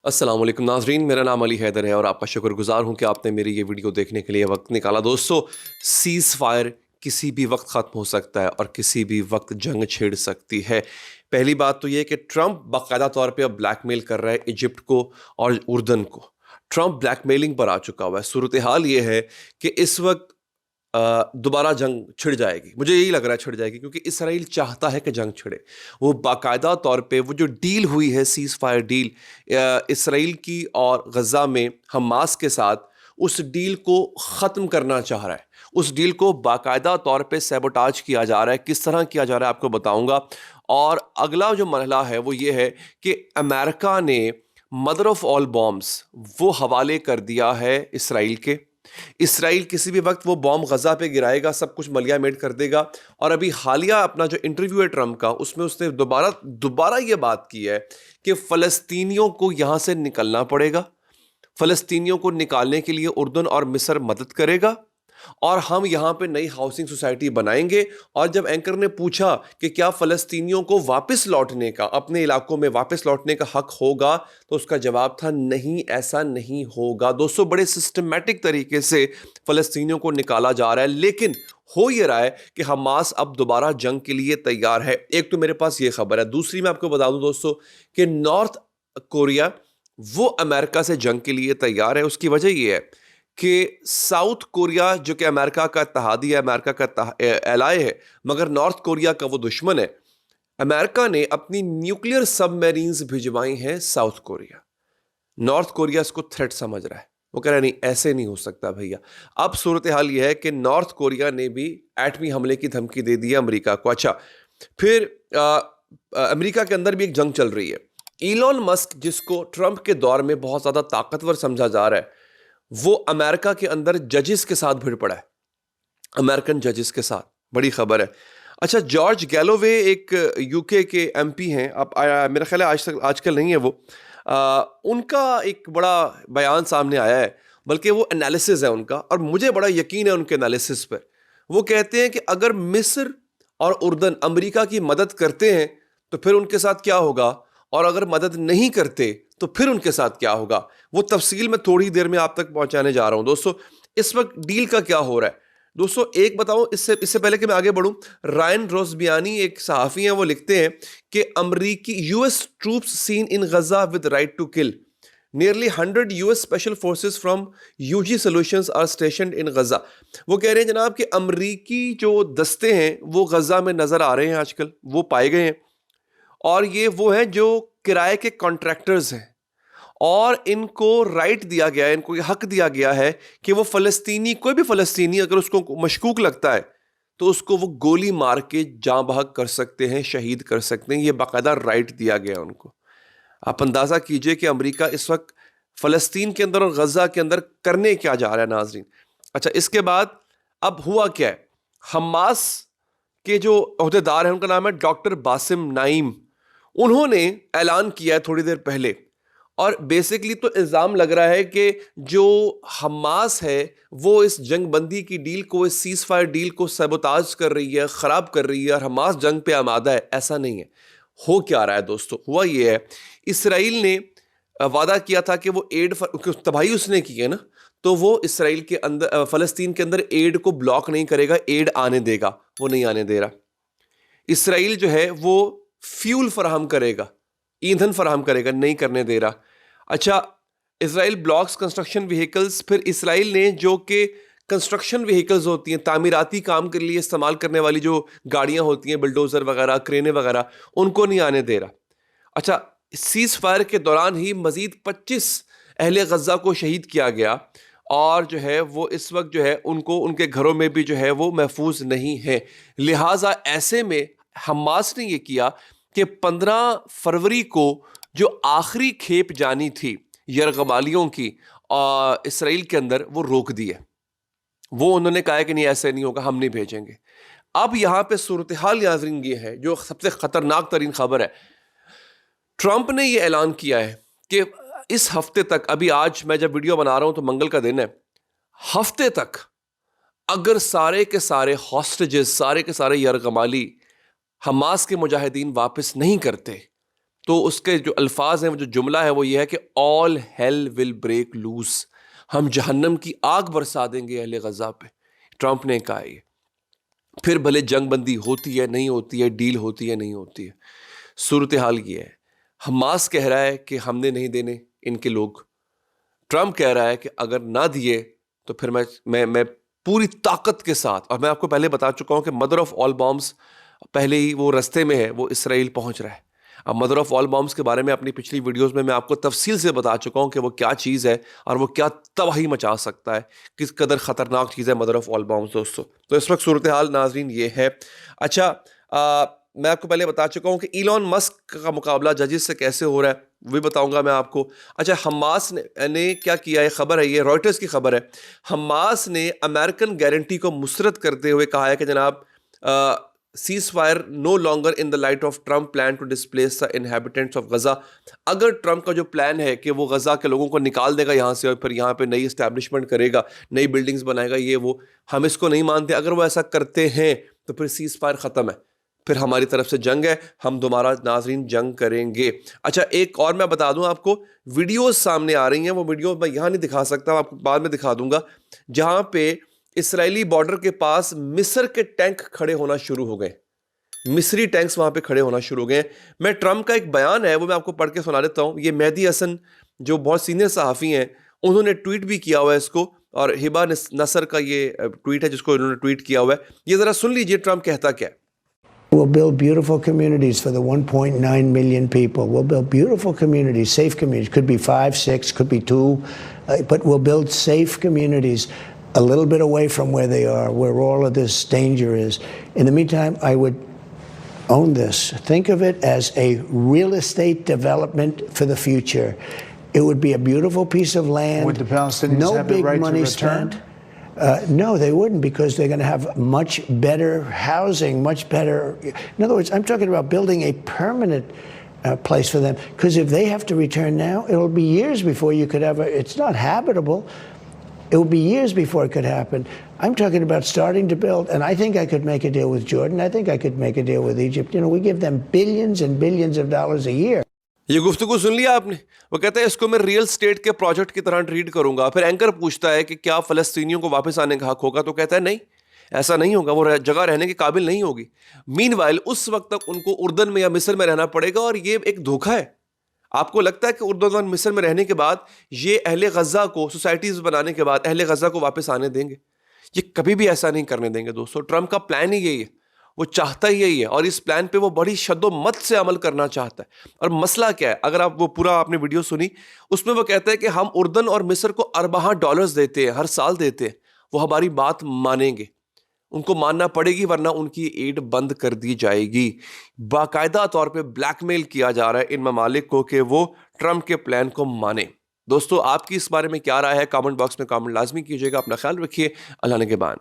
السلام علیکم ناظرین، میرا نام علی حیدر ہے اور آپ کا شکر گزار ہوں کہ آپ نے میری یہ ویڈیو دیکھنے کے لیے وقت نکالا۔ دوستو، سیز فائر کسی بھی وقت ختم ہو سکتا ہے اور کسی بھی وقت جنگ چھیڑ سکتی ہے۔ پہلی بات تو یہ کہ ٹرمپ باقاعدہ طور پہ اب بلیک میل کر رہا ہے ایجپٹ کو اور اردن کو۔ ٹرمپ بلیک میلنگ پر آ چکا ہوا ہے۔ صورتحال یہ ہے کہ اس وقت دوبارہ جنگ چھڑ جائے گی، مجھے یہی لگ رہا ہے چھڑ جائے گی، کیونکہ اسرائیل چاہتا ہے کہ جنگ چھڑے۔ وہ باقاعدہ طور پہ وہ جو ڈیل ہوئی ہے، سیز فائر ڈیل اسرائیل کی اور غزہ میں حماس کے ساتھ، اس ڈیل کو ختم کرنا چاہ رہا ہے۔ اس ڈیل کو باقاعدہ طور پہ سیبوٹاج کیا جا رہا ہے۔ کس طرح کیا جا رہا ہے آپ کو بتاؤں گا۔ اور اگلا جو مرحلہ ہے وہ یہ ہے کہ امریکہ نے مدر آف آل بامز وہ حوالے کر دیا ہے اسرائیل کے۔ اسرائیل کسی بھی وقت وہ بام غزہ پہ گرائے گا، سب کچھ ملیا میٹ کر دے گا۔ اور ابھی حالیہ اپنا جو انٹرویو ہے ٹرمپ کا، اس میں اس نے دوبارہ یہ بات کی ہے کہ فلسطینیوں کو یہاں سے نکلنا پڑے گا، فلسطینیوں کو نکالنے کے لیے اردن اور مصر مدد کرے گا، اور ہم یہاں پہ نئی ہاؤسنگ سوسائٹی بنائیں گے۔ اور جب اینکر نے پوچھا کہ کیا فلسطینیوں کو واپس لوٹنے کا، اپنے علاقوں میں واپس لوٹنے کا حق ہوگا، تو اس کا جواب تھا نہیں، ایسا نہیں ہوگا۔ دوستو، بڑے سسٹمیٹک طریقے سے فلسطینیوں کو نکالا جا رہا ہے، لیکن ہو یہ رہا ہے کہ حماس اب دوبارہ جنگ کے لیے تیار ہے۔ ایک تو میرے پاس یہ خبر ہے، دوسری میں آپ کو بتا دوں دوستو کہ نارتھ کوریا وہ امریکہ سے جنگ کے لیے تیار ہے۔ اس کی وجہ یہ ہے کہ ساؤتھ کوریا جو کہ امریکہ کا اتحادی ہے، امریکہ کا ایلائی ہے، مگر نارتھ کوریا کا وہ دشمن ہے۔ امریکہ نے اپنی نیوکلیئر سب میرینز بھجوائی ہیں ساؤتھ کوریا۔ نارتھ کوریا اس کو تھریٹ سمجھ رہا ہے، وہ کہہ رہا ہے نہیں، ایسے نہیں ہو سکتا بھیا۔ اب صورتحال یہ ہے کہ نارتھ کوریا نے بھی ایٹمی حملے کی دھمکی دے دی ہے امریکہ کو۔ اچھا، پھر امریکہ کے اندر بھی ایک جنگ چل رہی ہے۔ ایلون مسک، جس کو ٹرمپ کے دور میں بہت زیادہ طاقتور سمجھا جا رہا ہے، وہ امریکہ کے اندر ججز کے ساتھ بھیڑ پڑا ہے، امریکن ججز کے ساتھ۔ بڑی خبر ہے۔ اچھا، جارج گیلووے ایک یو کے ایم پی ہیں، اب میرا خیال ہے آج کل نہیں ہے وہ، ان کا ایک بڑا بیان سامنے آیا ہے، بلکہ وہ انالیسز ہے ان کا، اور مجھے بڑا یقین ہے ان کے انالیسز پر۔ وہ کہتے ہیں کہ اگر مصر اور اردن امریکہ کی مدد کرتے ہیں تو پھر ان کے ساتھ کیا ہوگا، اور اگر مدد نہیں کرتے تو پھر ان کے ساتھ کیا ہوگا۔ وہ تفصیل میں تھوڑی دیر میں آپ تک پہنچانے جا رہا ہوں۔ دوستو، اس وقت ڈیل کا کیا ہو رہا ہے؟ دوستو، ایک بتاؤں اس سے پہلے کہ میں آگے بڑھوں، رائن روزبیانی ایک صحافی ہیں، وہ لکھتے ہیں کہ امریکی US troops seen in Gaza with right to kill. Nearly 100 US special forces from UG Solutions are stationed in Gaza. وہ کہہ رہے ہیں جناب کہ امریکی جو دستے ہیں وہ غزہ میں نظر آ رہے ہیں، آج کل وہ پائے گئے ہیں، اور یہ وہ ہیں جو کرائے کے کانٹریکٹرز ہیں، اور ان کو رائٹ دیا گیا ہے، ان کو یہ حق دیا گیا ہے کہ وہ فلسطینی، کوئی بھی فلسطینی اگر اس کو مشکوک لگتا ہے تو اس کو وہ گولی مار کے جاں بحق کر سکتے ہیں، شہید کر سکتے ہیں۔ یہ باقاعدہ رائٹ دیا گیا ہے ان کو۔ آپ اندازہ کیجئے کہ امریکہ اس وقت فلسطین کے اندر اور غزہ کے اندر کرنے کیا جا رہا ہے ناظرین۔ اچھا، اس کے بعد اب ہوا کیا ہے؟ حماس کے جو عہدیدار ہیں، ان کا نام ہے ڈاکٹر باسم نائم، انہوں نے اعلان کیا ہے تھوڑی دیر پہلے، اور بیسکلی تو الزام لگ رہا ہے کہ جو حماس ہے وہ اس جنگ بندی کی ڈیل کو، اس سیز فائر ڈیل کو سیبوتاج کر رہی ہے، خراب کر رہی ہے، اور حماس جنگ پہ آمادہ ہے۔ ایسا نہیں ہے۔ ہو کیا رہا ہے دوستو؟ ہوا یہ ہے، اسرائیل نے وعدہ کیا تھا کہ وہ ایڈ تباہی اس نے کی ہے نا، تو وہ اسرائیل کے اندر، فلسطین کے اندر ایڈ کو بلاک نہیں کرے گا، ایڈ آنے دے گا۔ وہ نہیں آنے دے رہا۔ اسرائیل جو ہے وہ فیول فراہم کرے گا، ایندھن فراہم کرے گا، نہیں کرنے دے رہا۔ اچھا، اسرائیل بلاکس کنسٹرکشن وہیکلز، پھر اسرائیل نے جو کہ کنسٹرکشن وہیکلز ہوتی ہیں، تعمیراتی کام کے لیے استعمال کرنے والی جو گاڑیاں ہوتی ہیں، بلڈوزر وغیرہ، کرینے وغیرہ، ان کو نہیں آنے دے رہا۔ اچھا، سیز فائر کے دوران ہی مزید 25 اہل غزہ کو شہید کیا گیا، اور جو ہے وہ اس وقت جو ہے ان کو ان کے گھروں میں بھی جو ہے وہ محفوظ نہیں ہے۔ لہٰذا ایسے میں حماس نے یہ کیا کہ 15 فروری کو جو آخری کھیپ جانی تھی یرغمالیوں کی اسرائیل کے اندر، وہ روک دی ہے۔ وہ انہوں نے کہا کہ نہیں، ایسے نہیں ہوگا، ہم نہیں بھیجیں گے۔ اب یہاں پہ صورتحال ناظرین یہ ہے، جو سب سے خطرناک ترین خبر ہے، ٹرمپ نے یہ اعلان کیا ہے کہ اس ہفتے تک، ابھی آج میں جب ویڈیو بنا رہا ہوں تو منگل کا دن ہے، ہفتے تک اگر سارے کے سارے ہاسٹیجز، سارے کے سارے یرغمالی حماس کے مجاہدین واپس نہیں کرتے تو اس کے جو الفاظ ہیں, وہ جو جملہ ہے وہ یہ ہے کہ all hell will break loose, ہم جہنم کی آگ برسا دیں گے اہل غزہ پہ. ٹرمپ نے کہا یہ. پھر بھلے جنگ بندی ہوتی ہے نہیں ہوتی ہے, ڈیل ہوتی ہے نہیں ہوتی ہے, صورتحال یہ ہے. حماس کہہ رہا ہے کہ ہم نے نہیں دینے ان کے لوگ. ٹرمپ کہہ رہا ہے کہ اگر نہ دیے تو پھر میں پوری طاقت کے ساتھ, اور میں آپ کو پہلے بتا چکا ہوں کہ مدر آف آل بامس پہلے ہی وہ رستے میں ہے, وہ اسرائیل پہنچ رہا ہے. اب مدر آف آل بامس کے بارے میں اپنی پچھلی ویڈیوز میں آپ کو تفصیل سے بتا چکا ہوں کہ وہ کیا چیز ہے اور وہ کیا تباہی مچا سکتا ہے, کس قدر خطرناک چیز ہے مدر آف آل بامس دوستو. تو اس وقت صورتحال ناظرین یہ ہے. اچھا میں آپ کو پہلے بتا چکا ہوں کہ ایلون مسک کا مقابلہ ججز سے کیسے ہو رہا ہے, وہ بھی بتاؤں گا میں آپ کو. اچھا حماس نے کیا کیا ہے, خبر ہے یہ رائٹرز کی خبر ہے. حماس نے امریکن گارنٹی کو مسترد کرتے ہوئے کہا ہے کہ جناب cease fire no longer in the light of Trump plan to displace the inhabitants of Gaza. اگر ٹرمپ کا جو پلان ہے کہ وہ غزہ کے لوگوں کو نکال دے گا یہاں سے اور پھر یہاں پہ نئی اسٹیبلشمنٹ کرے گا, نئی بلڈنگز بنائے گا, یہ وہ, ہم اس کو نہیں مانتے. اگر وہ ایسا کرتے ہیں تو پھر سیز فائر ختم ہے, پھر ہماری طرف سے جنگ ہے, ہم دوبارہ ناظرین جنگ کریں گے. اچھا ایک اور میں بتا دوں آپ کو, ویڈیوز سامنے آ رہی ہیں, وہ ویڈیو میں یہاں نہیں دکھا سکتا, آپ کو بعد میں دکھا دوں گا, جہاں پہ اسرائیلی بارڈر کے پاس مصر کے ٹینک کھڑے ہونا شروع ہو گئے. مصری ٹینکس وہاں پہ کھڑے ہونا شروع ہو گئے. میں ٹرمپ کا ایک بیان ہے وہ میں آپ کو پڑھ کے سنا دیتا ہوں. یہ مہدی حسن جو بہت سینئر صحافی ہیں, انہوں نے ٹویٹ بھی کیا ہوا ہے اس کو, اور ہبا نصر کا یہ ٹویٹ ہے جس کو انہوں نے ٹویٹ کیا ہوا ہے. یہ ذرا سن لیجئے ٹرمپ کہتا کیا ہے. We'll build beautiful communities for the 1.9 million people. We'll build beautiful communities, safe communities. Could be 5, 6, could be 2. But we'll build safe communities a little bit away from where they are, where all of this danger is. In the meantime, I would own this. Think of it as a real estate development for the future. It would be a beautiful piece of land. Would the Palestinians have the right to return? Spent. No, they wouldn't, because they're going to have much better housing, much better. In other words, I'm talking about building a permanent place for them. Because if they have to return now, it'll be years before you could ever. It's not habitable. It will be years before it could happen. I'm talking about starting to build, and I think I could make a deal with Jordan. I think I could make a deal with Egypt. You know, we give them billions and billions of dollars a year. یہ گفتگو سن لیا آپ نے. وہ کہتا ہے اس کو میں ریئل اسٹیٹ کے پروجیکٹ کی طرح ٹریٹ کروں گا. پھر اینکر پوچھتا ہے کہ کیا فلسطینیوں کو واپس آنے کا حق ہوگا, تو کہتا ہے نہیں, ایسا نہیں ہوگا, وہ جگہ رہنے کے قابل نہیں ہوگی. مین وائل اس وقت تک ان کو اردن میں یا مصر میں رہنا پڑے گا, اور یہ ایک دھوکہ ہے. آپ کو لگتا ہے کہ اردن اور مصر میں رہنے کے بعد یہ اہل غزہ کو سوسائٹیز بنانے کے بعد اہل غزہ کو واپس آنے دیں گے؟ یہ کبھی بھی ایسا نہیں کرنے دیں گے دوستو. ٹرمپ کا پلان ہی یہی ہے, وہ چاہتا ہی یہی ہے, اور اس پلان پہ وہ بڑی شد و مت سے عمل کرنا چاہتا ہے. اور مسئلہ کیا ہے, اگر آپ وہ پورا آپ نے ویڈیو سنی, اس میں وہ کہتا ہے کہ ہم اردن اور مصر کو ارباں ڈالرز دیتے ہیں, ہر سال دیتے ہیں, وہ ہماری بات مانیں گے. ان کو ماننا پڑے گی ورنہ ان کی ایڈ بند کر دی جائے گی. باقاعدہ طور پہ بلیک میل کیا جا رہا ہے ان ممالک کو کہ وہ ٹرمپ کے پلان کو مانیں. دوستو آپ کی اس بارے میں کیا رائے ہے, کامنٹ باکس میں کامنٹ لازمی کیجیے گا. اپنا خیال رکھیے. اللہ نگہبان.